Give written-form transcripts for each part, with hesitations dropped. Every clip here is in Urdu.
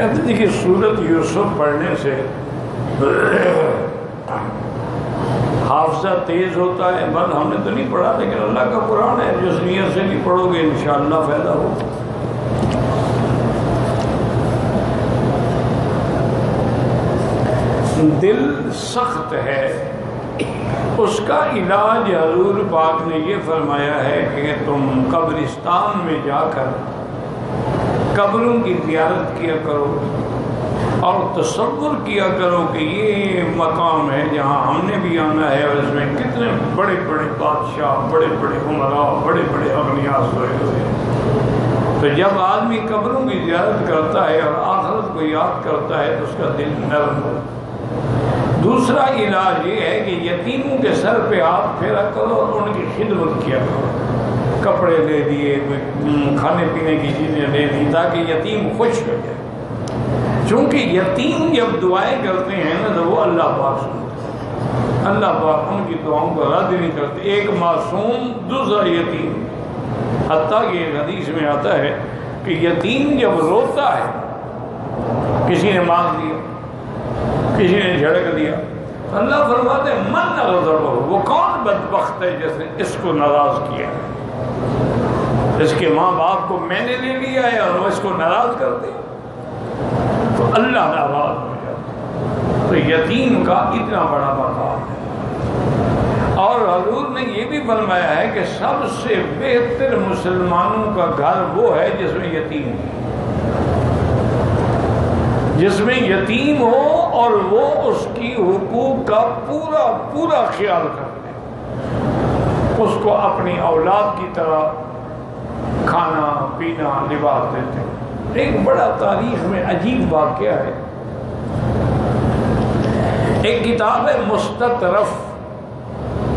کہتے ہیں کہ سورت یوسف پڑھنے سے حافظہ تیز ہوتا ہے. بل ہم نے تو نہیں پڑھا، لیکن اللہ کا قرآن ہے، جس نیت سے بھی پڑھو گے انشاءاللہ فائدہ ہوگا. دل سخت ہے، اس کا علاج حضور پاک نے یہ فرمایا ہے کہ تم قبرستان میں جا کر قبروں کی زیارت کیا کرو اور تصور کیا کرو کہ یہ مقام ہے جہاں ہم نے بھی آنا ہے، اور اس میں کتنے بڑے بڑے بادشاہ، بڑے بڑے عمراء، بڑے بڑے اغنیاء سوئے ہوئے ہیں. تو جب آدمی قبروں کی زیارت کرتا ہے اور آخرت کو یاد کرتا ہے تو اس کا دل نرم ہو. دوسرا علاج یہ ہے کہ یتیموں کے سر پہ ہاتھ پھیرا کرو اور ان کی خدمت کیا کرو. کپڑے دے دیے، کھانے پینے کی چیزیں دے دی تاکہ یتیم خوش ہو جائے. چونکہ یتیم جب دعائیں کرتے ہیں نا تو وہ اللہ پاک سنتے ہیں، اللہ پاک ان کی دعاؤں کو رد نہیں کرتے. ایک معصوم دوسرا یتیم، حتیٰ کہ ایک حدیث میں آتا ہے کہ یتیم جب روتا ہے، کسی نے مانگ دیا، کسی نے جھڑک دیا، تو اللہ فرماتے ہیں من نغضبہ، وہ کون بدبخت ہے جس نے اس کو ناراض کیا ہے. اس کے ماں باپ کو میں نے لے لیا ہے اور وہ اس کو ناراض کرتے ہیں تو اللہ ناراض ہو جاتا. تو یتیم کا اتنا بڑا مقام ہے. اور حضور نے یہ بھی فرمایا ہے کہ سب سے بہتر مسلمانوں کا گھر وہ ہے جس میں یتیم ہو، جس میں یتیم ہو اور وہ اس کی حقوق کا پورا پورا خیال کرتے ہیں، اس کو اپنی اولاد کی طرح کھانا پینا لباس دیتے ہیں. ایک بڑا تاریخ میں عجیب واقعہ ہے. ایک کتاب ہے مستطرف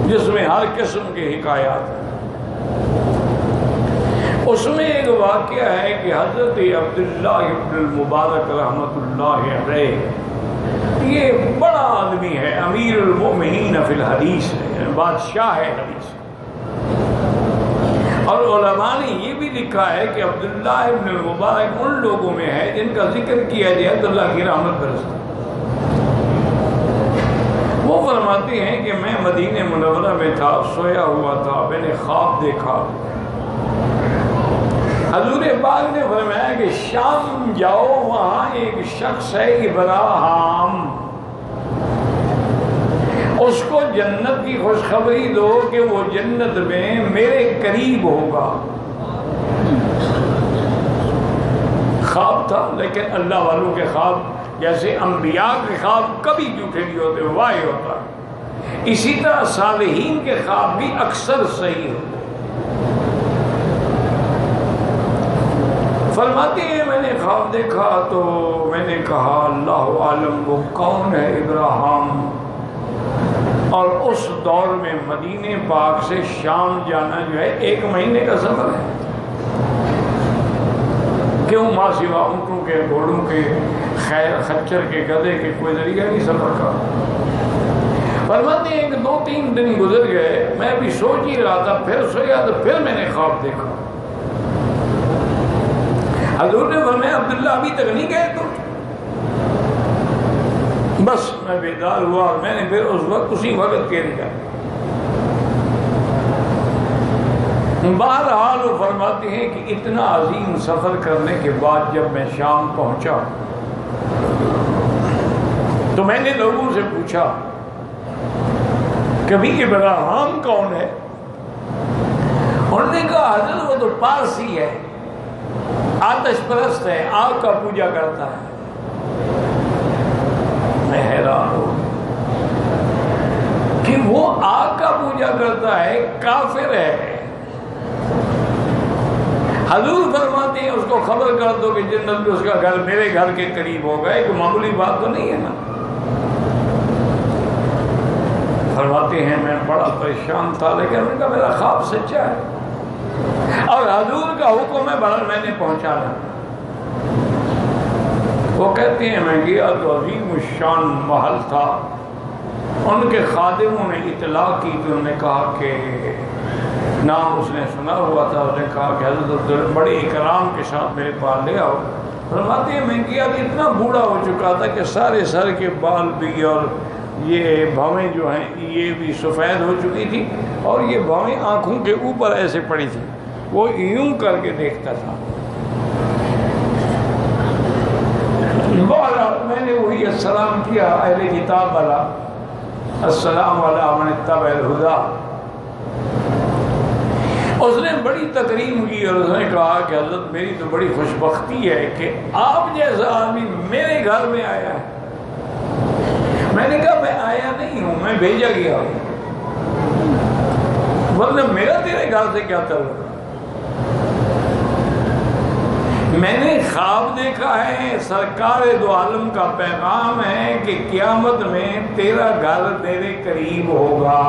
جس میں ہر قسم کے حکایات ہیں. اس میں ایک واقعہ ہے کہ حضرت عبداللہ ابن المبارک رحمۃ اللہ علیہ، یہ بڑا آدمی ہے، امیر المؤمنین فی الحدیث ہے، بادشاہ ہے حدیث. اور علماء نے یہ بھی لکھا ہے کہ عبداللہ ابن المبارک ان لوگوں میں ہے جن کا ذکر کیا جائے تو اللہ کی رحمت برستی. وہ فرماتے ہیں کہ میں مدینہ منورہ میں تھا، سویا ہوا تھا، میں نے خواب دیکھا. حضور پاک نے فرمایا کہ شام جاؤ، وہاں ایک شخص ہے ابراہیم، اس کو جنت کی خوشخبری دو کہ وہ جنت میں میرے قریب ہوگا. خواب تھا، لیکن اللہ والوں کے خواب جیسے انبیاء کے خواب کبھی جھوٹے نہیں ہوتے، واحد ہوتا ہے، اسی طرح صالحین کے خواب بھی اکثر صحیح ہوتے. فرماتے ہیں میں نے خواب دیکھا تو میں نے کہا اللہ عالم وہ کون ہے ابراہیم. اور اس دور میں مدینہ پاک سے شام جانا جو ہے 1 مہینے کا سفر ہے. کیوں؟ ماں سوا اونٹوں کے، گھوڑوں کے، خیر خچر کے، گدھے کے کوئی ذریعہ نہیں سفر کا. فرماتے ہیں کہ 2-3 دن گزر گئے، میں ابھی سوچ ہی رہا تھا، پھر سویا تو پھر میں نے خواب دیکھا. حضور نے فرمایا عبداللہ ابھی تک نہیں گئے تم؟ بس میں بیدار ہوا اور میں نے پھر اسی وقت کہہ دیا. بہرحال وہ فرماتے ہیں کہ اتنا عظیم سفر کرنے کے بعد جب میں شام پہنچا تو میں نے لوگوں سے پوچھا کبھی ابراہیم کون ہے؟ انہوں نے کہا حضرت وہ تو پارسی ہے، آتش پرست ہے، آگ کا پوجا کرتا ہے. میں حیران ہوں کہ وہ آگ کا پوجا کرتا ہے، کافر ہے. حضور فرماتے ہیں اس کو خبر کر دو کہ جنت میں اس کا گھر میرے گھر کے قریب ہوگا. ایک معمولی بات تو نہیں ہے نا. فرماتے ہیں میں بڑا پریشان تھا، لیکن ان کا میرا خواب سچا ہے اور حضور کا حکم ہے بہرحال میں نے پہنچانا. وہ کہتے ہیں میں گیا تو عظیم الشان محل تھا. ان کے خادموں نے اطلاع کی تو انہوں نے کہا کہ نام اس نے سنا ہوا تھا. اس نے کہا کہ حضرت بڑے اکرام کے ساتھ میرے پاس لے آؤ. فرماتے ہیں میں کیا کہ اتنا بوڑھا ہو چکا تھا کہ سارے سر کے بال بھی اور یہ بھویں جو ہیں یہ بھی سفید ہو چکی تھی، اور یہ بھویں آنکھوں کے اوپر ایسے پڑی تھی، وہ یوں کر کے دیکھتا تھا۔ میں نے وہی السلام کیا اہل کتاب والا، السلام علی من اتبع الہدی۔ اس نے بڑی تکریم کی اور اس نے کہا کہ حضرت میری تو بڑی خوش بختی ہے کہ آپ جیسا آدمی میرے گھر میں آیا ہے۔ میں نے کہا میں آیا نہیں ہوں، میں بھیجا گیا ہوں، ورنہ میرا تیرے گھر سے کیا تعلق؟ میں نے خواب دیکھا ہے، سرکار دو عالم کا پیغام ہے کہ قیامت میں تیرا گھر تیرے قریب ہوگا،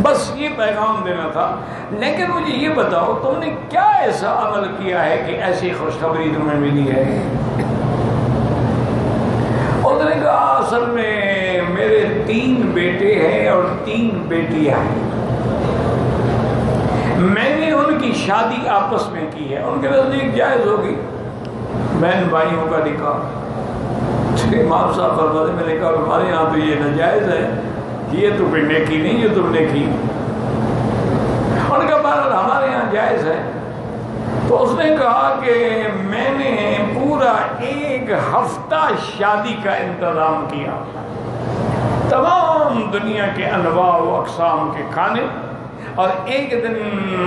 بس یہ پیغام دینا تھا۔ لیکن مجھے یہ بتاؤ تم نے کیا ایسا عمل کیا ہے کہ ایسی خوشخبری تمہیں ملی ہے؟ اس نے کہا اصل میں میرے 3 بیٹے ہیں اور 3 بیٹیاں ہیں، میں نے ان کی شادی آپس میں کی ہے، ان کے نزدیک جائز ہوگی بہن بھائیوں کا نکاح۔ امام صاحب فرماتے میں نے کہا ہمارے یہاں تو یہ ناجائز ہے، یہ تو کوئی نیکی نہیں جو تم نے کی۔ ان کا بہرحال ہمارے یہاں جائز ہے۔ تو اس نے کہا کہ میں نے پورا 1 ہفتہ شادی کا انتظام کیا، تمام دنیا کے انواع و اقسام کے کھانے، اور ایک دن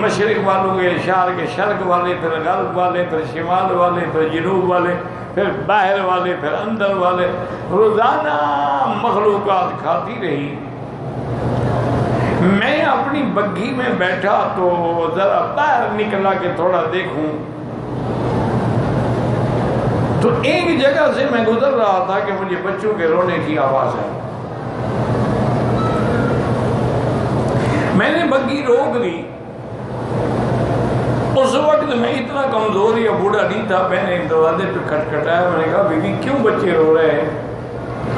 مشرق والوں کے اشار کے شرق والے، پھر غرب والے، پھر شمال والے، پھر جنوب والے، پھر باہر والے، پھر اندر والے، روزانہ مخلوقات کھاتی رہی۔ میں اپنی بگھی میں بیٹھا تو ذرا باہر نکلا کہ تھوڑا دیکھوں، تو ایک جگہ سے میں گزر رہا تھا کہ مجھے بچوں کے رونے کی آواز ہے۔ میں نے بگھی روک دی۔ اس وقت میں اتنا کمزور یا بوڑھا نہیں تھا، میں نے دروازے پہ کھٹکھٹایا، میں نے کہا بیوی کیوں بچے رو رہے ہیں؟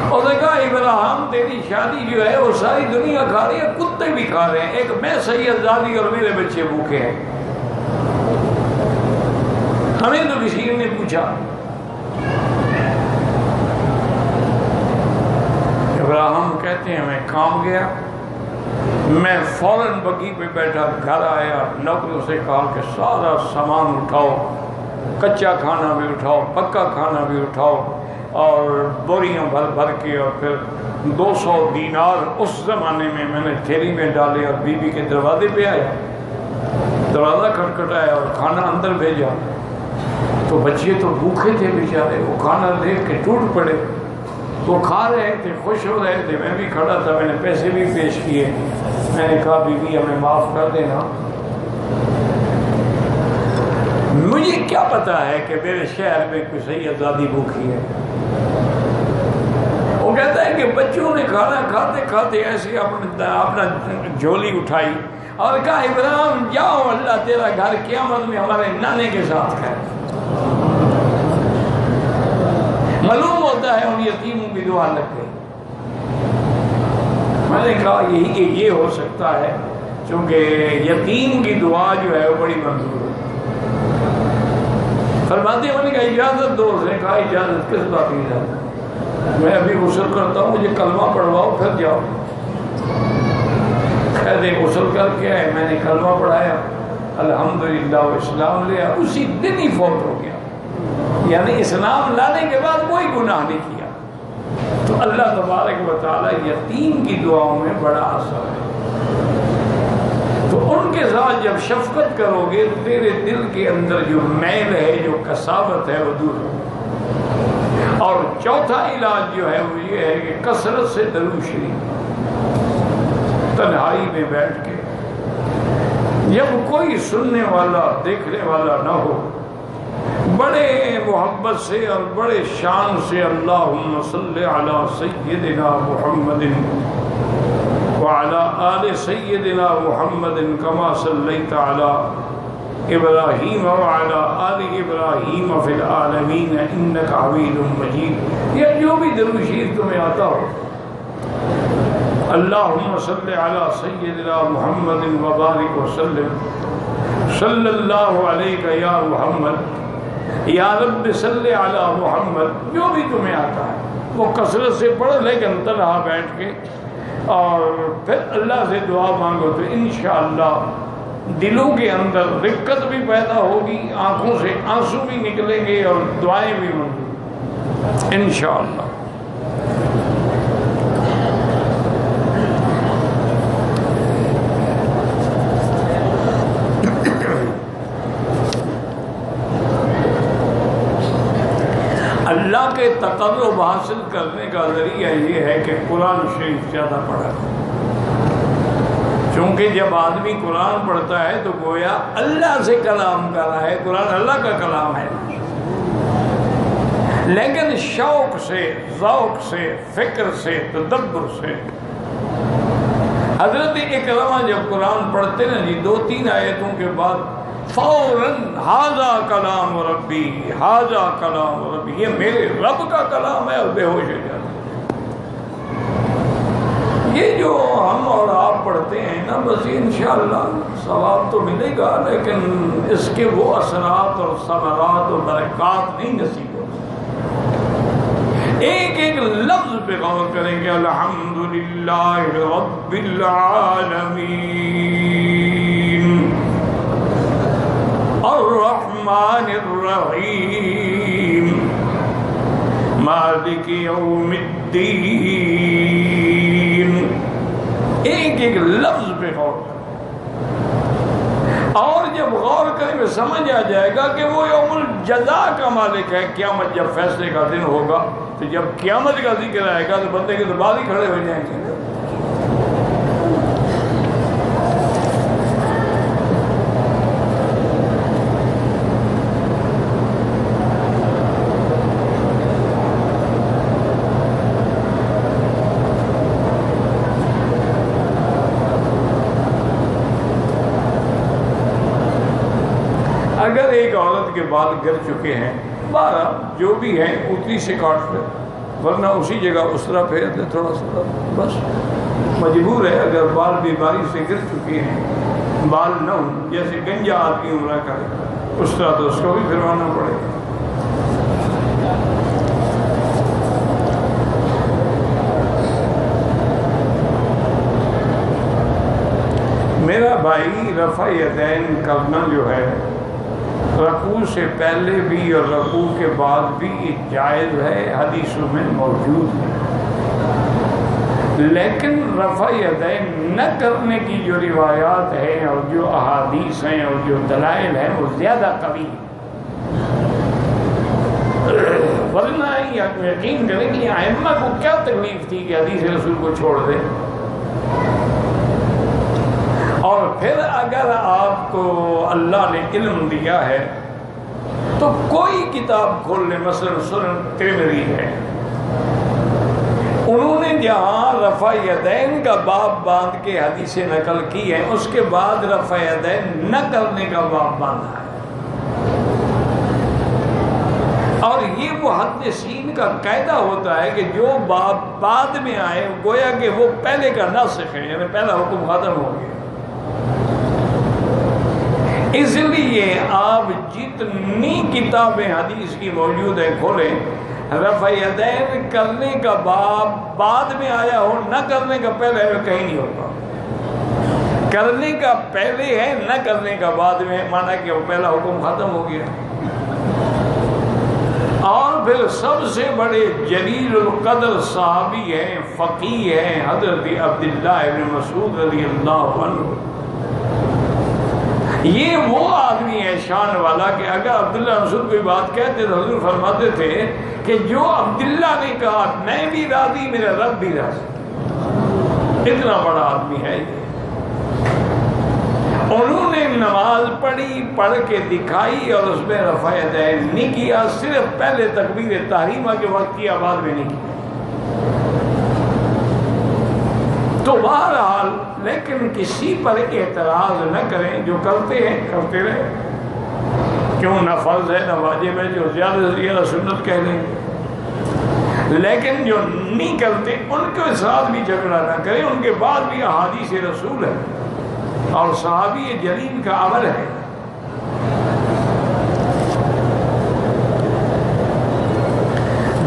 اور نے کہا ابراہیم تیری شادی جو ہے وہ ساری دنیا کھا رہی ہے، کتے بھی کھا رہے ہیں، ایک میں سید زادی اور میرے بچے بھوکے ہیں۔ ہمیں تو کسی نے پوچھا۔ ابراہیم کہتے ہیں میں کام گیا، میں فوراً بگھی پہ بیٹھا، گھر آیا، نوکروں سے کہا کہ سارا سامان اٹھاؤ، کچا کھانا بھی اٹھاؤ، پکا کھانا بھی اٹھاؤ، اور بوریاں بھر بھر کے، اور پھر 200 دینار اس زمانے میں نے تھیلی میں ڈالے اور بی بی کے دروازے پہ آیا، دروازہ کھٹکھٹایا اور کھانا اندر بھیجا۔ تو بچے تو بھوکے تھے بیچارے، وہ کھانا دیکھ کے ٹوٹ پڑے، وہ کھا رہے تھے، خوش ہو رہے تھے، میں بھی کھڑا تھا، میں نے پیسے بھی پیش کیے، میں نے کہا بی بی ہمیں معاف کر دینا، مجھے کیا پتا ہے کہ میرے شہر میں کوئی سید زادی بھوکی ہے۔ وہ کہتا ہے کہ بچوں نے کھانا کھاتے کھاتے ایسے اپنا جھولی اٹھائی اور کہا ابراہیم جاؤ، اللہ تیرا گھر قیامت میں ہمارے نانے کے ساتھ ہے۔ معلوم ہوتا ہے ان یتیموں کی دعا لگ گئی۔ میں نے کہا یہ ہو سکتا ہے، چونکہ یتیم کی دعا جو ہے وہ بڑی منظور ہے۔ فرماتے ہیں میں نے کہا اجازت دو، اس نے کہا اجازت کس بات کی اجازت؟ میں ابھی غسل کرتا ہوں، مجھے کلمہ پڑھواؤ پھر جاؤ۔ کہتے غسل کر کے آئے، میں نے کلمہ پڑھایا، الحمدللہ و اسلام لیا، اسی دن ہی فوت ہو گیا، یعنی اسلام لانے کے بعد کوئی گناہ نہیں کیا۔ تو اللہ تبارک و تعالی یتیم کی دعاؤں میں بڑا اثر ہے۔ تو ان کے ساتھ جب شفقت کرو گے تو تیرے دل کے اندر جو میل ہے، جو کثافت ہے، وہ دور ہوگی۔ اور چوتھا علاج جو ہے وہ یہ ہے کہ کثرت سے درود شریف، تنہائی میں بیٹھ کے، جب کوئی سننے والا دیکھنے والا نہ ہو، بڑے محبت سے اور بڑے شان سے اللہم صلی علی سیدنا محمد وعلی آل سیدنا محمد کما صلیت علی ابراہیم وعلی آل ابراہیم فی العالمین انک حمید مجید، یا جو بھی درود شریف تمہیں آتا ہو اللہم صلی علی سیدنا محمد وبارک وسلم صلی اللہ علیہ یا محمد یا رب صلی علی محمد، جو بھی تمہیں آتا ہے وہ کثرت سے پڑھ، لیکن تنہا بیٹھ کے اور پھر اللہ سے دعا مانگو تو انشاءاللہ دلوں کے اندر رقت بھی پیدا ہوگی، آنکھوں سے آنسو بھی نکلیں گے اور دعائیں بھی منظور انشاءاللہ۔ اللہ کے تقرب حاصل کرنے کا ذریعہ یہ ہے کہ قرآن شریف زیادہ پڑھا۔ چونکہ جب آدمی قرآن پڑھتا ہے تو گویا اللہ سے کلام کر رہا ہے، قرآن اللہ کا کلام ہے، لیکن شوق سے، ذوق سے، فکر سے، تدبر سے۔ حضرت اکرمہ جب قرآن پڑھتے نا جی 2-3 آیتوں کے بعد فوراً ھذا کلام ربی، ھذا کلام ربی، یہ میرے رب کا کلام ہے، اور بے ہوش ہو جاتے۔ یہ جو ہم اور آپ پڑھتے ہیں نا، بس انشاءاللہ ثواب تو ملے گا، لیکن اس کے وہ اثرات اور ثمرات اور برکات نہیں نصیب ہوتے۔ ایک ایک لفظ پہ غور کریں گے، الحمدللہ رب العالمین الرحمن الرحیم مالک یوم الدین، ایک ایک لفظ پہ غور کریں، اور جب غور کریں گے سمجھ آ جائے گا کہ وہ یوم الجزا کا مالک ہے۔ قیامت جب فیصلے کا دن ہوگا تو جب قیامت کا ذکر آئے گا تو بندے کے تو بعد ہی کھڑے ہو جائیں گے۔ اگر ایک عورت کے بال گر چکے ہیں، 12 جو بھی ہیں اتنی سے کاٹ لے، ورنہ اسی جگہ اسرا پھیر دے تھوڑا سا، بس مجبور ہے۔ اگر بال بیماری سے گر چکے ہیں، بال نہ ہوں، جیسے گنجا آدمی عمرہ کرے اس طرح تو اس کو بھی پھروانا پڑے گا۔ میرا بھائی رفع یدین کرنا جو ہے رکوع سے پہلے بھی اور رکوع کے بعد بھی جائز ہے، حدیثوں میں موجود ہے، لیکن رفع یدین نہ کرنے کی جو روایات ہیں اور جو احادیث ہیں اور جو دلائل ہیں وہ زیادہ قوی ہیں۔ ورنہ یقین کریں کہ ائمہ کو کیا تکلیف تھی کہ حدیث رسول کو چھوڑ دیں۔ اور پھر اگر آپ کو اللہ نے علم دیا ہے تو کوئی کتاب کھول لیں، مثلا سنن ترمذی ہے، انہوں نے جہاں رفع یدین کا باب باندھ کے حدیثیں نقل کی ہیں، اس کے بعد رفع یدین نہ کرنے کا باب باندھا ہے۔ اور یہ وہ محدثین کا قاعدہ ہوتا ہے کہ جو باب بعد میں آئے گویا کہ وہ پہلے کا ناسخ ہے، یعنی پہلا حکم ختم ہو گیا۔ اس لیے آپ جتنی کتابیں حدیث کی موجود ہیں کھولیں، رفع یدین کرنے کا باب بعد میں آیا ہو، نہ کرنے کا پہلے ہے، کہیں نہیں ہوتا۔ کرنے کا پہلے ہے، نہ کرنے کا بعد میں ہے، مانا کہ وہ پہلا حکم ختم ہو گیا۔ اور پھر سب سے بڑے جلیل القدر صحابی ہیں، فقیہ ہیں، حضرت عبداللہ ابن مسعود رضی اللہ عنہ۔ یہ وہ آدمی ہے شان والا کہ اگر عبداللہ مسعود کوئی بات کہتے تو حضور فرماتے تھے کہ جو عبداللہ نے کہا میں بھی راضی، میرا رب بھی راضی۔ اتنا بڑا آدمی ہے یہ۔ انہوں نے نماز پڑھی، پڑھ کے دکھائی اور اس میں رفع یدین نہیں کیا، صرف پہلے تکبیر تحریمہ کے وقت کیا، بعد میں نہیں کیا۔ تو بہرحال لیکن کسی پر اعتراض نہ کریں، جو کرتے ہیں کرتے رہے، کیوں نہ فرض ہے نہ واجب ہے، جو زیادہ سے زیادہ سنت کہہ لیں گے۔ لیکن جو نہیں کرتے ان کے ساتھ بھی جھگڑا نہ کریں، ان کے بعد بھی احادیث رسول ہے اور صحابی جلیل کا عمل ہے۔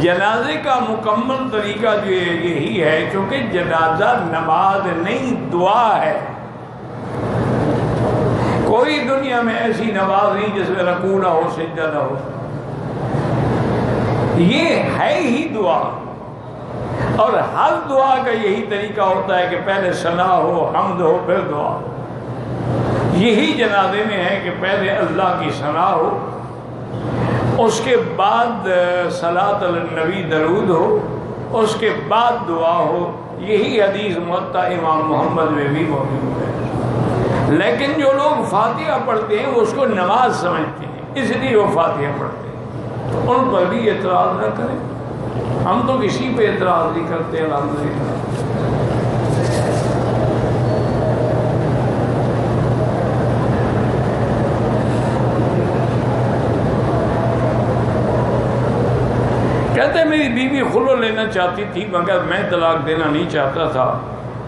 جنازے کا مکمل طریقہ جو یہی ہے، چونکہ جنازہ نماز نہیں دعا ہے۔ کوئی دنیا میں ایسی نماز نہیں جس میں رکوع نہ ہو، سجدہ نہ ہو، یہ ہے ہی دعا۔ اور ہر دعا کا یہی طریقہ ہوتا ہے کہ پہلے ثنا ہو، حمد ہو، پھر دعا ہو۔ یہی جنازے میں ہے کہ پہلے اللہ کی ثنا ہو، اس کے بعد صلاۃ علی النبی درود ہو، اس کے بعد دعا ہو۔ یہی حدیث موطا امام محمد میں بھی موجود ہے۔ لیکن جو لوگ فاتحہ پڑھتے ہیں وہ اس کو نماز سمجھتے ہیں، اس لیے وہ فاتحہ پڑھتے ہیں، تو ان پر بھی اعتراض نہ کریں۔ ہم تو کسی پہ اعتراض نہیں کرتے الحمدللہ۔ کہتے ہیں میری بیوی خلو لینا چاہتی تھی مگر میں طلاق دینا نہیں چاہتا تھا،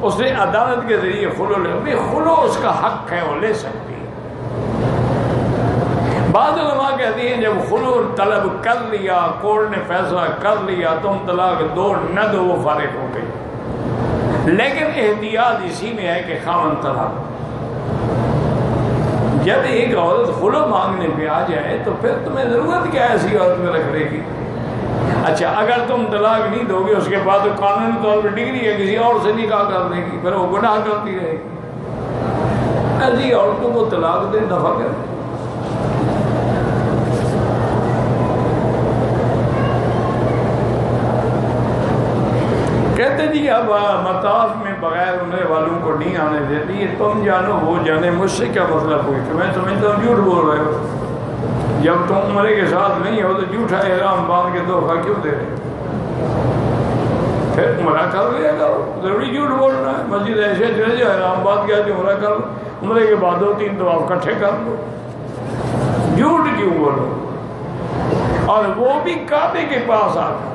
اس نے عدالت کے ذریعے خلو لے، خلو اس کا حق ہے، وہ لے سکتی ہے۔ بعض علماء کہتے ہیں جب خلو طلب کر لیا، کورٹ نے فیصلہ کر لیا تم طلاق دو نہ دو، وہ فارغ ہو گئی۔ لیکن احتیاط اسی میں ہے کہ خاوند طلاق، جب ایک عورت خلو مانگنے پہ آ جائے تو پھر تمہیں ضرورت کیا ہے ایسی عورت میں رکھنے کی؟ اچھا اگر تم طلاق نہیں دو گے اس کے بعد تو قانونی طور پر ڈگری ہے کسی اور سے نکاح کرنے کی، پھر وہ گناہ کرتی رہے گی۔ ایسی عورتوں کو طلاق دے، دفع کریں۔ کہتے جی اب مطاف میں بغیر عمرے والوں کو نہیں آنے دیتی، یہ تم جانو وہ جانے، مجھ سے کیا مسئلہ پوچھتے؟ میں سمجھتا ہوں جھوٹ بول رہے ہو، جب تم عمرے کے ساتھ نہیں ہو تو جھوٹا احرام باندھ کے تحفہ کیوں دے رہے؟ پھر عمرہ کر لیا کرو، ضروری جھوٹ بولنا ہے؟ مسجد ایسے چلے جو احرام باندھ گیا جو عمرہ کر لو، عمرے کے بعد 2-3 طواف اکٹھے کر لو، جھوٹ کیوں بولو؟ اور وہ بھی کعبے کے پاس آ کر۔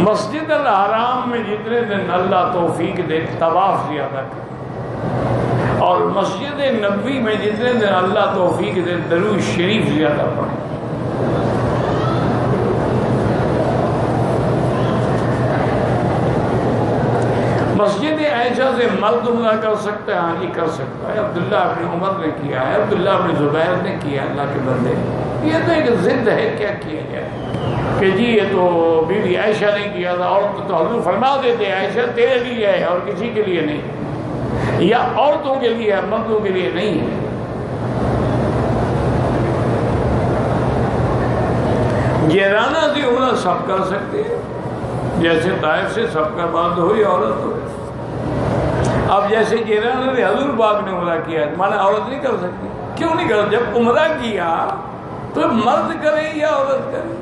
مسجد الحرام میں جتنے دن اللہ توفیق دے طواف زیادہ کریں، اور مسجد نبوی میں جتنے دن اللہ توفیق دے درود شریف زیادہ پڑھیں۔ مسجد عائشہ سے مرد عمرہ کر سکتا ہے؟ ہاں جی کر سکتا ہے، عبداللہ بن عمر نے کیا ہے، عبداللہ بن زبیر نے کیا، اللہ کے بندے۔ یہ تو ایک ضد ہے، کیا کیا جائے کہ جی یہ تو بی بی عائشہ نے کیا تھا، اور تو حضور فرما دیتے عائشہ تیرے لیے ہے اور کسی کے لیے نہیں، یا عورتوں کے لیے ہے، مردوں کے لیے نہیں ہے۔ جیرانہ سے عمرہ سب کر سکتے ہیں، جیسے طائف سے سب کا مرد ہو یا عورت ہو۔ اب جیسے جیرانہ سے حضور پاک نے عمرہ کیا، مانا عورت نہیں کر سکتی؟ کیوں نہیں کر؟ جب عمرہ کیا تو مرد کرے یا عورت کرے؟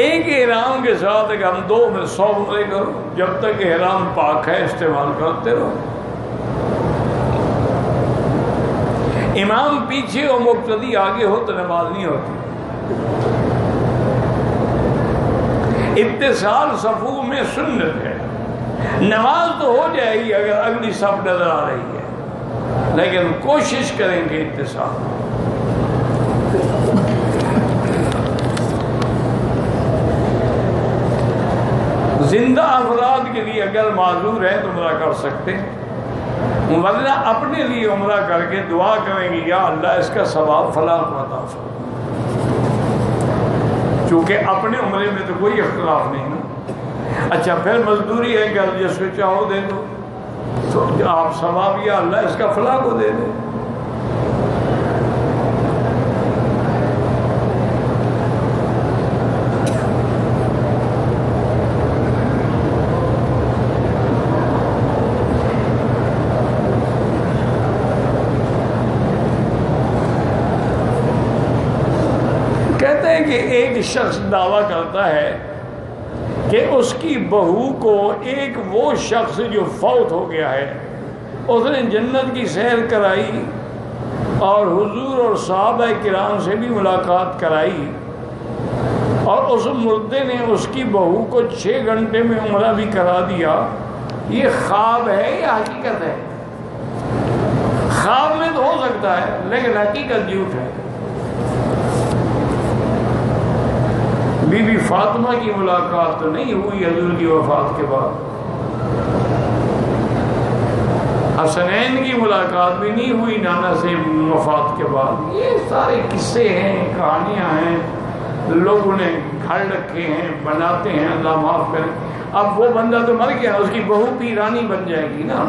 ایک احرام کے ساتھ اگر ہم 2 میں 100 عمرے کرو، جب تک احرام پاک ہے استعمال کرتے رہو۔ امام پیچھے اور مقتدی آگے ہو تو نماز نہیں ہوتی۔ اتصال صفوں میں سنت ہے، نماز تو ہو جائے گی اگر اگلی صف نظر آ رہی ہے، لیکن کوشش کریں گے اتصال۔ زندہ افراد کے لیے اگر معذور ہیں تو عمرہ کر سکتے ہیں، ورنہ اپنے لیے عمرہ کر کے دعا کریں گے یا اللہ اس کا ثواب فلاں کو عطا فرما، چونکہ اپنے عمرے میں تو کوئی اختلاف نہیں نا۔ اچھا پھر مزدوری ہے کہ جس کو چاہو دے دو، تو آپ ثواب یا اللہ اس کا فلاں کو دے دیں۔ کہ ایک شخص دعویٰ کرتا ہے کہ اس کی بہو کو ایک وہ شخص جو فوت ہو گیا ہے اس نے جنت کی سیر کرائی اور حضور اور صحابہ کرام سے بھی ملاقات کرائی، اور اس مردے نے اس کی بہو کو 6 گھنٹے میں عمرہ بھی کرا دیا، یہ خواب ہے یا حقیقت ہے؟ خواب میں تو ہو سکتا ہے لیکن حقیقت جھوٹ ہے۔ بی بی فاطمہ کی ملاقات تو نہیں ہوئی حضور کی وفات کے بعد، حسنین کی ملاقات بھی نہیں ہوئی نانا سے وفات کے بعد۔ یہ سارے قصے ہیں، کہانیاں ہیں، لوگوں نے گھر رکھے ہیں، بناتے ہیں، اللہ معاف کرے۔ اب وہ بندہ تو مر گیا، اس کی بہو پیرانی بن جائے گی نا،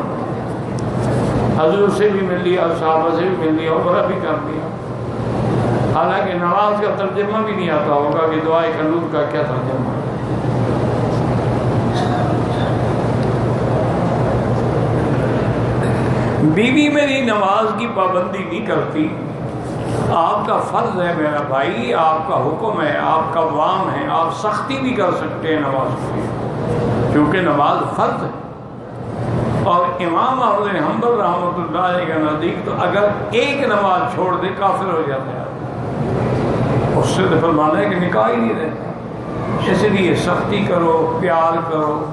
حضور سے بھی مل لیا، صحابہ سے بھی مل لیا، عمرہ بھی کر لیا، حالانکہ نماز کا ترجمہ بھی نہیں آتا ہوگا کہ دعائے قنوت کا کیا ترجمہ ہے۔ بیوی میری نماز کی پابندی نہیں کرتی، آپ کا فرض ہے میرا بھائی، آپ کا حکم ہے، آپ کا وام ہے، آپ سختی بھی کر سکتے ہیں نماز کی، کیونکہ نماز فرض ہے۔ اور امام احمد بن حنبل رحمۃ اللہ علیہ کے نزدیک تو اگر ایک نماز چھوڑ دے کافر ہو جاتا ہے، اس سے تو فرمانا ہے کہ نکاح ہی نہیں رہتا۔ اس لیے سختی کرو، پیار کرو،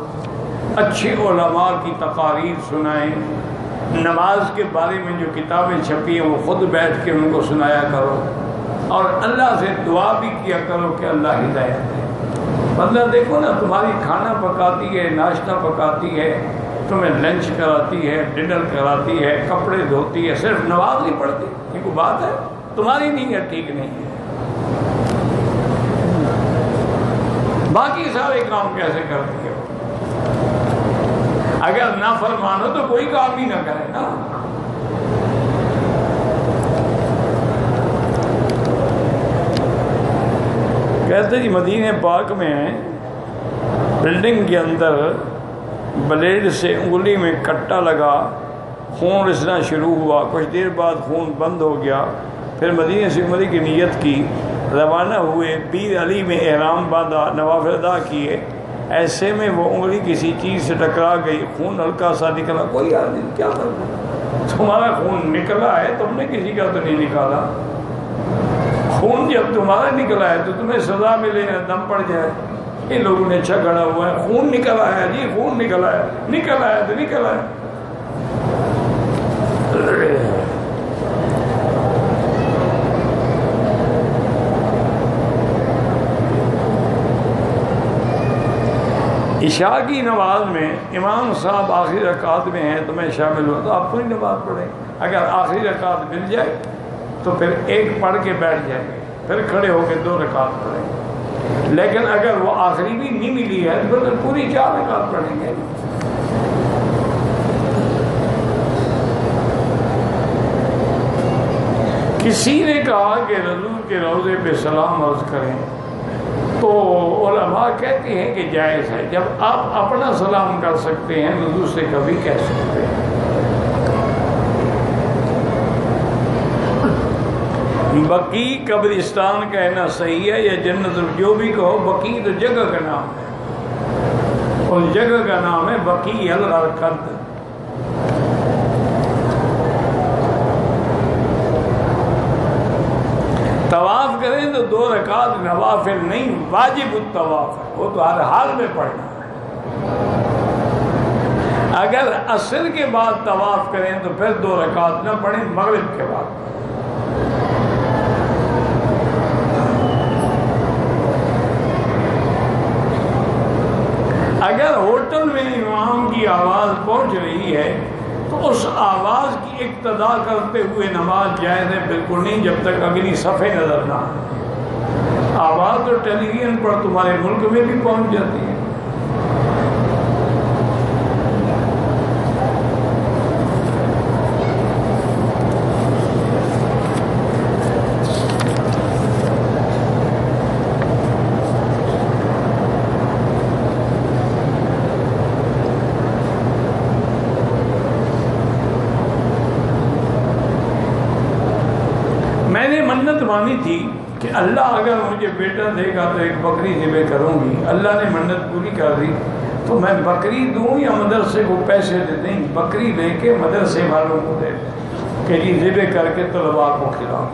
اچھے علماء کی تقاریر سنائیں، نماز کے بارے میں جو کتابیں چھپی ہیں وہ خود بیٹھ کے ان کو سنایا کرو، اور اللہ سے دعا بھی کیا کرو کہ اللہ ہدایت دے۔ مطلب دیکھو نا، تمہاری کھانا پکاتی ہے، ناشتہ پکاتی ہے، تمہیں لنچ کراتی ہے، ڈنر کراتی ہے، کپڑے دھوتی ہے، صرف نماز نہیں پڑھتی، یہ کوئی بات ہے؟ تمہاری نیت ٹھیک نہیں ہے، باقی سارے کام کیسے کرتی ہے؟ اگر نہ فرمانو تو کوئی کام ہی نہ کرے نا۔ کہتے جی مدینہ پاک میں بلڈنگ کے اندر بلیڈ سے انگلی میں کٹا لگا، خون رسنا شروع ہوا، کچھ دیر بعد خون بند ہو گیا، پھر مدینہ سے عمرے کی نیت کی، روانہ ہوئے، پیر علی میں احرام باندھا، نوافل ادا کیے، ایسے میں وہ انگلی کسی چیز سے ٹکرا گئی، خون ہلکا سا نکلا، کوئی آدمی کیا کرنا، تمہارا خون نکلا ہے، تم نے کسی کا تو نہیں نکالا، خون جب تمہارا نکلا ہے تو تمہیں سزا ملے، دم پڑ جائے۔ ان لوگوں نے اچھا گڑا ہوا ہے، خون نکلا ہے جی، خون نکلا ہے، نکلا ہے تو نکلا ہے۔ عشاء کی نماز میں امام صاحب آخری رکعت میں ہیں تو میں شامل ہوں تو آپ پوری نماز پڑھیں، اگر آخری رکعت مل جائے تو پھر ایک پڑھ کے بیٹھ جائیں گے، پھر کھڑے ہو کے 2 رکعت پڑھیں، لیکن اگر وہ آخری بھی نہیں ملی ہے تو پھر پوری 4 رکعت پڑھیں گے۔ کسی نے کہا کہ حضور کے روضے پہ سلام عرض کریں تو علماء کہتے ہیں کہ جائز ہے، جب آپ اپنا سلام کر سکتے ہیں تو دوسرے کا بھی کہہ سکتے ہیں۔ بقیع قبرستان کہنا صحیح ہے یا جنت، جو بھی کہو، بقیع تو جگہ کا نام ہے، اور جگہ کا نام ہے بقیع الغرقد۔ طواف کریں تو 2 رکعت نوافل نہیں، واجب الطواف ہے، وہ تو ہر حال میں پڑھنا ہے۔ اگر عصر کے بعد طواف کریں تو پھر 2 رکعت نہ پڑھیں، مغرب کے بعد۔ اگر ہوٹل میں امام کی آواز پہنچ رہی ہے تو اس آواز کی اقتدا کرتے ہوئے نماز جائز ہے؟ بالکل نہیں، جب تک اگلی صفحے نظر نہ آئے۔ آواز تو ٹیلی ویژن پر تمہارے ملک میں بھی پہنچ جاتی ہے۔ میں نے منت مانی تھی کہ اللہ اگر مجھے بیٹا دے گا تو ایک بکری ذبح کروں گی، اللہ نے منت پوری کر دی تو میں بکری دوں یا مدرسے کو پیسے دے دیں؟ بکری لے کے مدرسے والوں کو دے دیں کہ جی ذبح کر کے طلباء کو کھلاؤ۔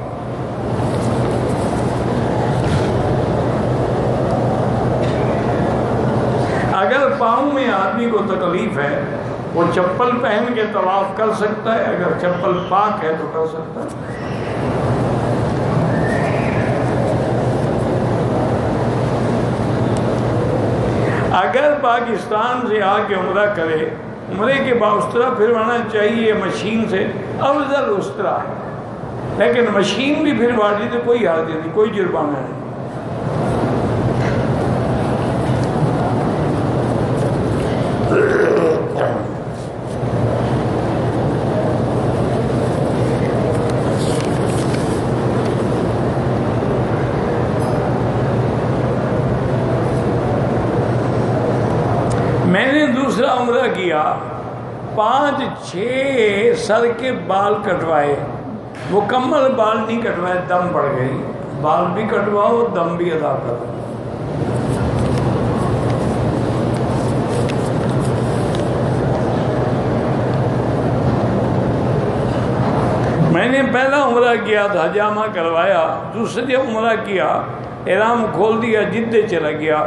اگر پاؤں میں آدمی کو تکلیف ہے وہ چپل پہن کے طواف کر سکتا ہے، اگر چپل پاک ہے تو کر سکتا ہے۔ اگر پاکستان سے آ کے عمرہ کرے، عمرے کے بعد استرا پھروانا چاہیے مشین سے، افضل استرا ہے، لیکن مشین بھی پھروا دی تو کوئی حرج نہیں، کوئی جرمانہ نہیں۔ میں نے دوسرا عمرہ کیا، 5-6 سر کے بال کٹوائے، مکمل بال نہیں کٹوائے، دم پڑ گئی۔ بال بھی کٹواؤ، دم بھی ادا کرو۔ میں نے پہلا عمرہ کیا تھا، حجامہ کروایا، دوسرے عمرہ کیا، احرام کھول دیا، جدے چلا گیا،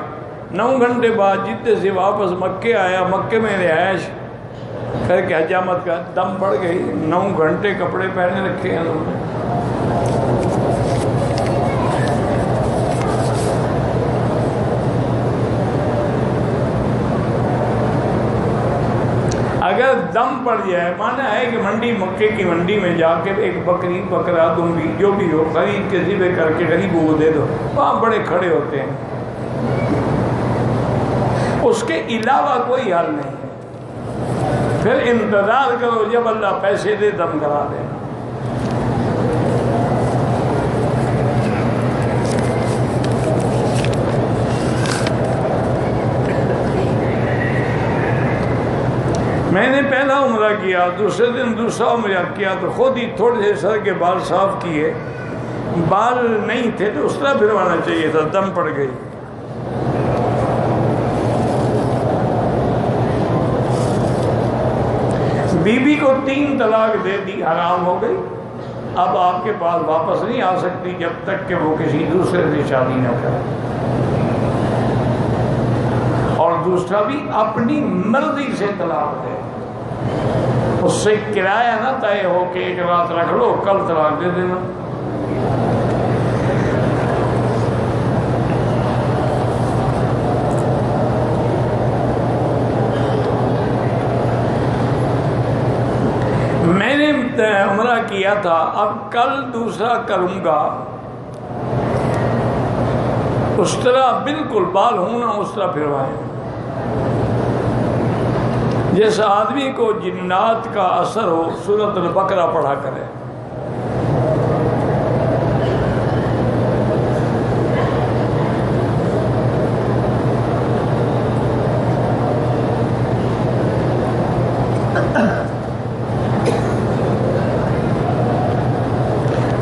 9 گھنٹے بعد جدے سے واپس مکے آیا، مکے میں رہائش کر کے حجامت کا، دم پڑ گئی، 9 گھنٹے کپڑے پہنے رکھے ہیں انہوں نے۔ اگر دم پڑ جائے، مانا ہے کہ منڈی، مکے کی منڈی میں جا کے ایک بکری بکرا تم بھی جو بھی ہو خرید کے ذبح کر کے غریبوں کو دے دو، وہاں بڑے کھڑے ہوتے ہیں، اس کے علاوہ کوئی حل نہیں ہے۔ پھر انتظار کرو جب اللہ پیسے دے دم کرا دے۔ میں نے پہلا عمرہ کیا، دوسرے دن دوسرا عمرہ کیا تو خود ہی تھوڑے سے سر کے بال صاف کیے، بال نہیں تھے تو اس طرح پھروانا چاہیے تھا، دم پڑ گئی۔ بی بی کو 3 طلاق دے دی، حرام ہو گئی، اب آپ کے پاس واپس نہیں آ سکتی جب تک کہ وہ کسی دوسرے سے شادی نہ کرے، اور دوسرا بھی اپنی مرضی سے طلاق دے، اس سے کرایہ نہ طے ہو کہ 1 رات رکھ لو کل طلاق دے دینا۔ میں نے عمرہ کیا تھا، اب کل دوسرا کروں گا، اس طرح بالکل بال ہونا اس طرح پھروائیں۔ جس آدمی کو جنات کا اثر ہو سورۃ البقرہ پڑھا کرے۔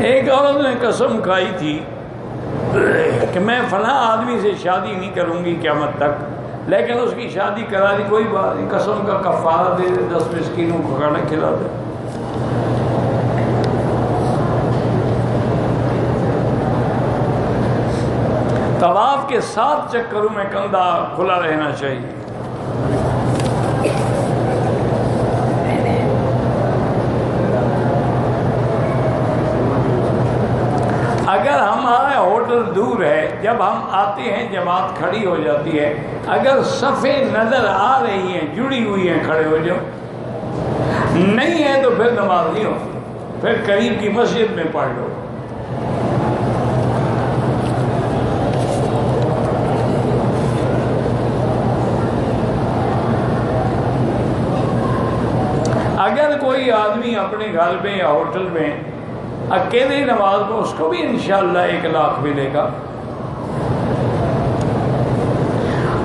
ایک عورت نے قسم کھائی تھی کہ میں فلاں آدمی سے شادی نہیں کروں گی قیامت تک، لیکن اس کی شادی کرا دی، کوئی بات نہیں، قسم کا کفارہ دے دے، 10 مسکینوں کو کھانا کھلا دے۔ طواف کے 7 چکروں میں کندھا کھلا رہنا چاہیے۔ اگر ہمارا ہوٹل دور ہے، جب ہم آتے ہیں جماعت کھڑی ہو جاتی ہے، اگر صفیں نظر آ رہی ہیں، جڑی ہوئی ہیں، کھڑے ہو جاؤ، نہیں ہے تو پھر نماز نہیں ہو، پھر قریب کی مسجد میں پڑھ لو۔ اگر کوئی آدمی اپنے گھر میں یا ہوٹل میں اکیلے نماز کو، اس کو بھی انشاءاللہ 1 لاکھ ملے گا۔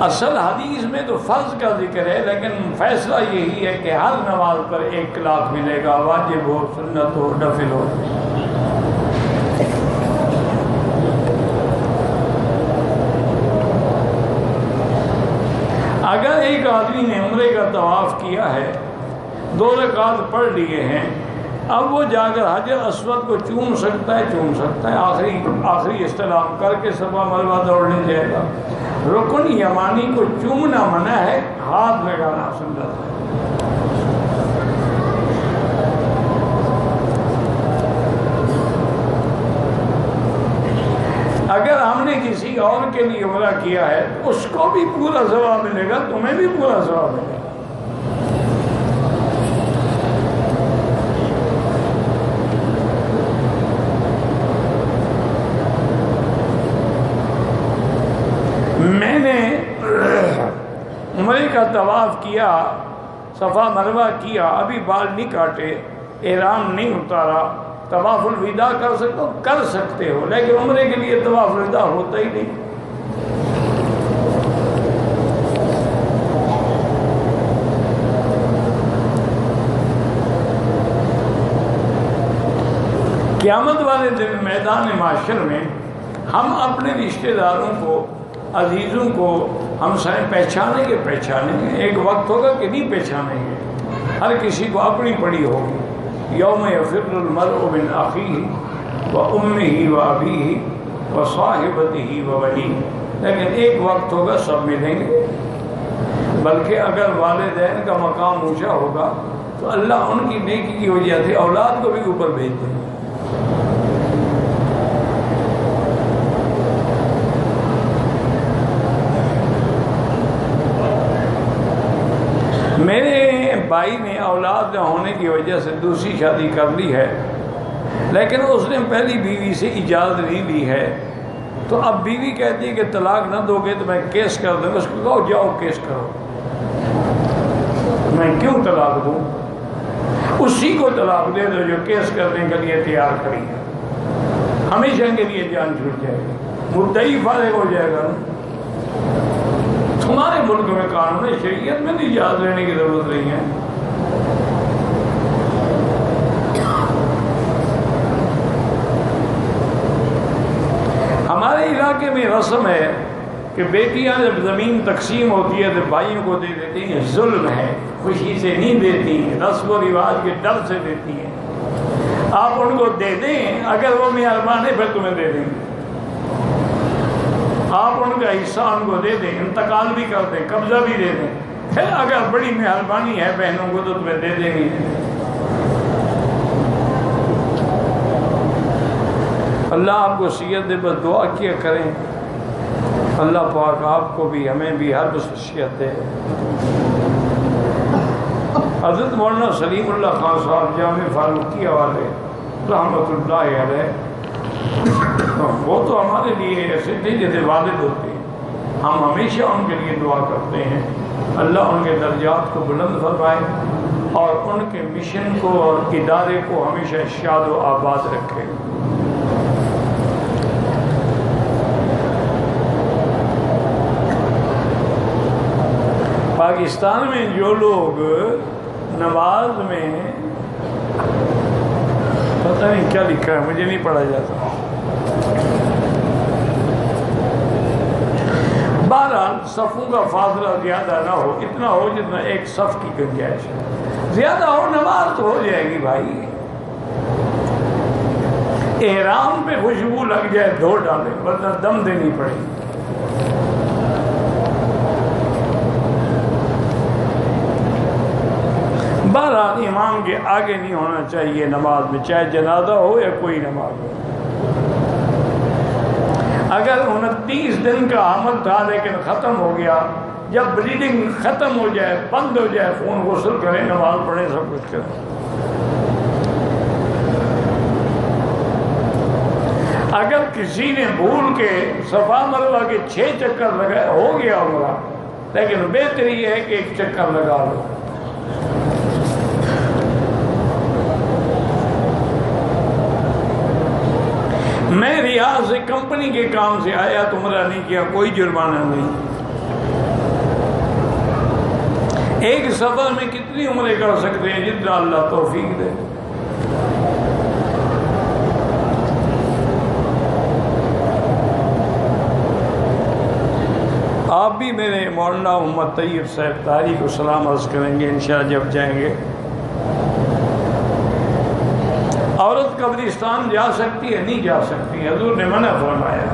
اصل حدیث میں تو فرض کا ذکر ہے، لیکن فیصلہ یہی ہے کہ ہر نماز پر 1 لاکھ ملے گا، واجب ہو، سنت ہو، نفل ہو۔ آدمی نے عمرے کا طواف کیا ہے، 2 رکعات پڑھ لیے ہیں، اب وہ جا کر حجر اسود کو چوم سکتا ہے، آخری استلام کر کے صفا مروہ دوڑنے جائے گا۔ رکن یمانی کو چومنا منع ہے، ہاتھ لگانا سنت ہے۔ اگر ہم نے کسی اور کے لیے عمرہ کیا ہے تو اس کو بھی پورا ثواب ملے گا، تمہیں بھی پورا ثواب ملے گا۔ میں نے عمرے کا طواف کیا، صفا مروہ کیا، ابھی بال نہیں کاٹے، احرام نہیں اتارا، طواف الوداع کر سکتے ہو، لیکن عمرے کے لیے طواف الوداع ہوتا ہی نہیں۔ قیامت والے دن میدان معاشر میں ہم اپنے رشتہ داروں کو، عزیزوں کو، ہمسائے پہچانیں گے۔ ایک وقت ہوگا کہ نہیں پہچانیں گے، ہر کسی کو اپنی پڑی ہوگی۔ یوم یفر المرء من اخیہ وامہ وابیہ وصاحبتہ وبنیہ، لیکن ایک وقت ہوگا سب ملیں گے۔ بلکہ اگر والدین کا مقام اونچا ہوگا تو اللہ ان کی نیکی کی وجہ سے اولاد کو بھی اوپر بھیج دیں گے۔ میرے بھائی نے اولاد نہ ہونے کی وجہ سے دوسری شادی کر لی ہے، لیکن اس نے پہلی بیوی سے اجازت نہیں لی ہے، تو اب بیوی کہتی ہے کہ طلاق نہ دو گے تو میں کیس کر دوں گا۔ اس کو کہو جاؤ کیس کرو، میں کیوں طلاق دوں؟ اسی کو طلاق دے دو جو کیس کرنے کے لیے تیار کری ہے، ہمیشہ کے لیے جان چھوٹ جائے گی، مدعی فارغ ہو جائے گا۔ تمہارے ملک میں قانون شریعت میں نہیں اجازت لینے کی ضرورت نہیں ہے۔ ہمارے علاقے میں رسم ہے کہ بیٹیاں جب زمین تقسیم ہوتی ہے تو بھائیوں کو دے دیتی ہیں، ظلم ہے، خوشی سے نہیں دیتی، رسم و رواج کے ڈر سے دیتی ہیں۔ آپ ان کو دے دیں، اگر وہ مہربان ہے پھر تمہیں دے دیں گے۔ آپ ان کا حصہ ان کو دے دیں، انتقال بھی کر دیں، قبضہ بھی دے دیں، پھر اگر بڑی مہربانی ہے بہنوں کو تو تمہیں دے دیں گے۔ اللہ آپ کو صحت دے، بس دعا کیا کریں، اللہ پاک آپ کو بھی ہمیں بھی ہر صحت دے۔ حضرت مولانا سلیم اللہ خان صاحب جامع فاروقی والے رحمۃ اللہ علیہ، وہ تو ہمارے لیے ایسے تھے جیسے والد ہوتے ہیں، ہم ہمیشہ ان کے لیے دعا کرتے ہیں، اللہ ان کے درجات کو بلند فرمائے اور ان کے مشن کو اور ادارے کو ہمیشہ شاد و آباد رکھے۔ پاکستان میں جو لوگ نماز میں، پتہ نہیں کیا لکھا ہے، مجھے نہیں پڑھا جاتا، بہرحال صفوں کا فاصلہ زیادہ نہ ہو، اتنا ہو جتنا ایک صف کی گنجائش ہے، زیادہ ہو نماز تو ہو جائے گی بھائی۔ احرام پہ خوشبو لگ جائے دھو ڈالے، ورنہ دم دینی پڑے گی۔ بہرحال امام کے آگے نہیں ہونا چاہیے نماز میں، چاہے جنازہ ہو یا کوئی نماز ہو۔ اگر 29 دن کا عمل تھا لیکن ختم ہو گیا، جب بلیڈنگ ختم ہو جائے، بند ہو جائے، خون غسل کریں، نماز پڑھیں، سب کچھ کریں۔ اگر کسی نے بھول کے صفا مروہ کے 6 چکر لگائے، ہو گیا عمرہ، لیکن بہتر یہ ہے کہ 1 چکر لگا لو۔ میں ریاض سے کمپنی کے کام سے آیا تو عمرہ نہیں کیا، کوئی جرمانہ نہیں۔ ایک سفر میں کتنی عمرے کر سکتے ہیں؟ جتنا اللہ توفیق دے۔ آپ بھی میرے مولانا محمد طیب صاحب طاہری کو سلام عرض کریں گے انشاءاللہ جب جائیں گے۔ عورت قبرستان جا سکتی ہے؟ نہیں جا سکتی، حضور نے منع فرمایا۔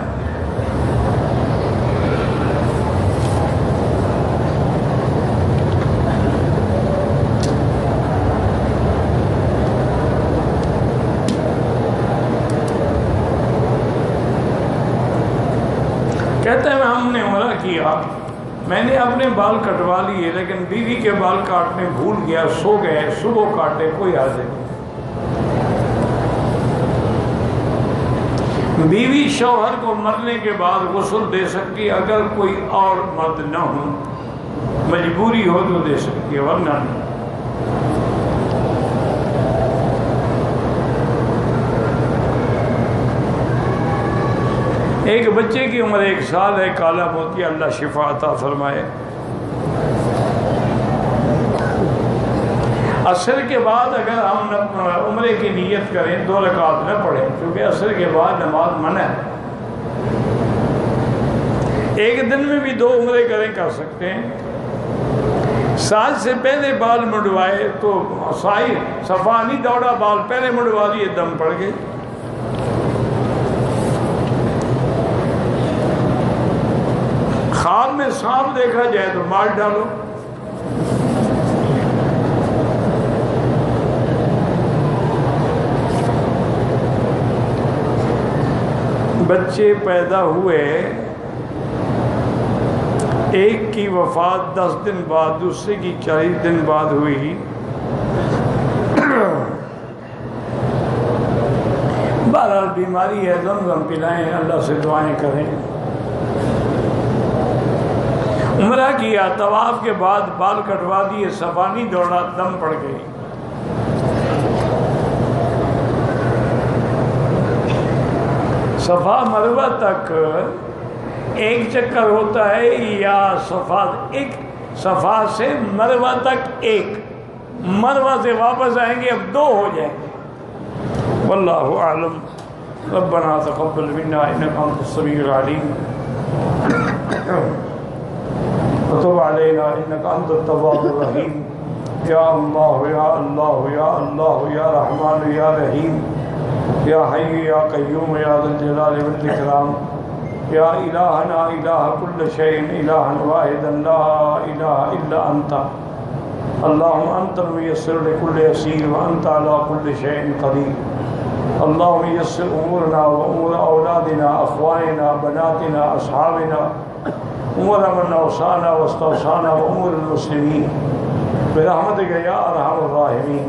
کہتے ہیں ہم نے عمرہ کیا، میں نے اپنے بال کٹوا لیے لیکن بیوی کے بال کاٹنے بھول گیا، سو گئے، صبح کاٹے، کوئی حاضر نہیں۔ بیوی شوہر کو مرنے کے بعد غسل دے سکتی اگر کوئی اور مرد نہ ہو، مجبوری ہو تو دے سکتی ہے، ورنہ نہیں۔ ایک بچے کی عمر 1 سال ہے، کالا موتی، اللہ شفا عطا فرمائے۔ عصر کے بعد اگر ہم عمرے کی نیت کریں 2 رکعت نہ پڑھیں، کیونکہ عصر کے بعد نماز منع ہے۔ ایک دن میں بھی 2 عمرے کریں، کر سکتے ہیں۔ سال سے پہلے بال مڈوائے تو صفا نہیں دوڑا، بال پہلے مڈوا لیے، دم پڑ گئے۔ خواب میں سانپ دیکھا جائے تو مار ڈالو۔ بچے پیدا ہوئے، ایک کی وفات 10 دن بعد، دوسرے کی 40 دن بعد ہوئی۔ بہرحال بیماری ہے، زمزم پلائیں، اللہ سے دعائیں کریں۔ عمرہ کیا، طواف کے بعد بال کٹوا دیے، صفا نہیں دوڑا، دم پڑ گئی۔ صفا مروہ تک ایک چکر ہوتا ہے یا صفا سے مروہ تک ایک، مروہ سے واپس آئیں گے اب 2 ہو جائیں گے، واللہ اعلم۔ ربنا تقبل منا انک انت السمیع العلیم وتب علینا انک انت التواب الرحیم۔ یا اللہ یا اللہ یا اللہ یا رحمان یا رحیم، یا حی یا قیوم یا ذا الجلال والاکرام، یا الہنا الہ کل شیء الہا واحدا لا الہ الا انت، اللہم انت المیسر لکل یسیر وانت علی کل شیء قدیر۔ اللہم یسر امورنا و امور اولادنا، اخواننا، بناتنا، اصحابنا، امور من اوصانا واستوصانا وامور المسلمین برحمتک یا ارحم الراحمین۔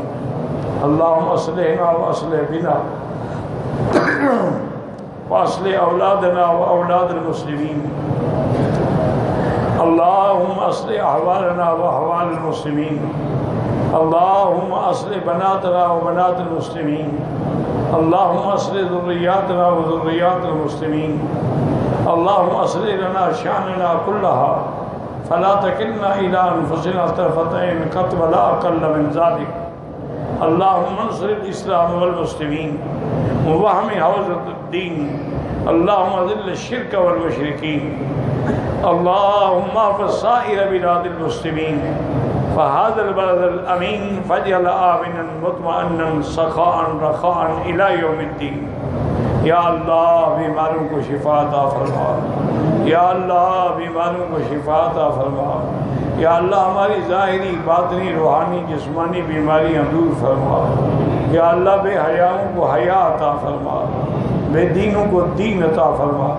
اللہم اصلحنا واصلح بنا واصلح اولادنا واولاد المسلمین۔ اللہم اصلح احوالنا واحوال المسلمین۔ اللہم اصلح بناتنا وبنات المسلمین۔ اللہم اصلح ذریاتنا وذریات المسلمین۔ اللہم اصلح لنا شاننا کلها فلا تکلنا الی انفسنا طرفۃ عین قط ولا اقل من ذلک۔ اللہم انصر الاسلام والمسلمین ووہم حوزة الدین۔ اللہم اذل الشرک والمشرکین۔ اللہم احفظ سائر بلاد المسلمین فهذا البلد الامین فاجعل آمنا مطمئنا سخاء رخاء الی یوم الدین۔ یا اللہ بیماروں کو شفا عطا فرما، یا اللہ بیماروں کو شفا عطا فرما، یا اللہ ہماری ظاہری، باطنی، روحانی، جسمانی بیماریاں دور فرما، یا اللہ بے حیاؤں کو حیا عطا فرما، بے دینوں کو دین عطا فرما،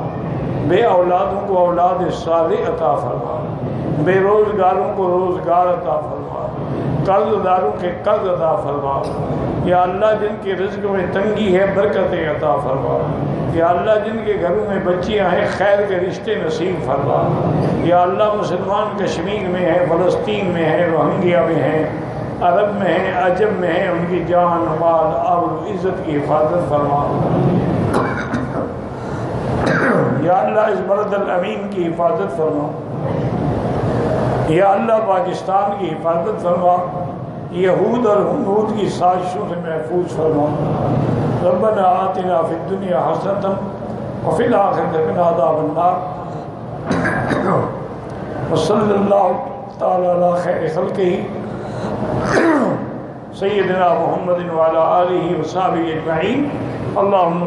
بے اولادوں کو اولاد صالح عطا فرما، بے روزگاروں کو روزگار عطا فرما، قرض داروں کے قرض عطا فرما، یا اللہ جن کے رزق میں تنگی ہے برکتیں عطا فرما، یا اللہ جن کے گھروں میں بچیاں ہیں خیر کے رشتے نصیب فرما، یا اللہ مسلمان کشمیر میں ہیں، فلسطین میں ہیں، روہنگیا میں ہیں، عرب میں ہیں، عجم میں ہیں، ان کی جان، مال، آبرو، عزت کی حفاظت فرما، یا اللہ اس بلد الامین کی حفاظت فرما، یا اللہ پاکستان کی حفاظت فرما، یہود اور ہنود کی سازشوں سے محفوظ فرما۔ ربنا آتنا فی الدنیا حسنۃ وفی الآخرۃ قنا عذاب النار۔ وصلی اللہ تعالی علی خیر خلقہ سیدنا محمد وعلی آلہ وصحبہ اجمعین. اللہم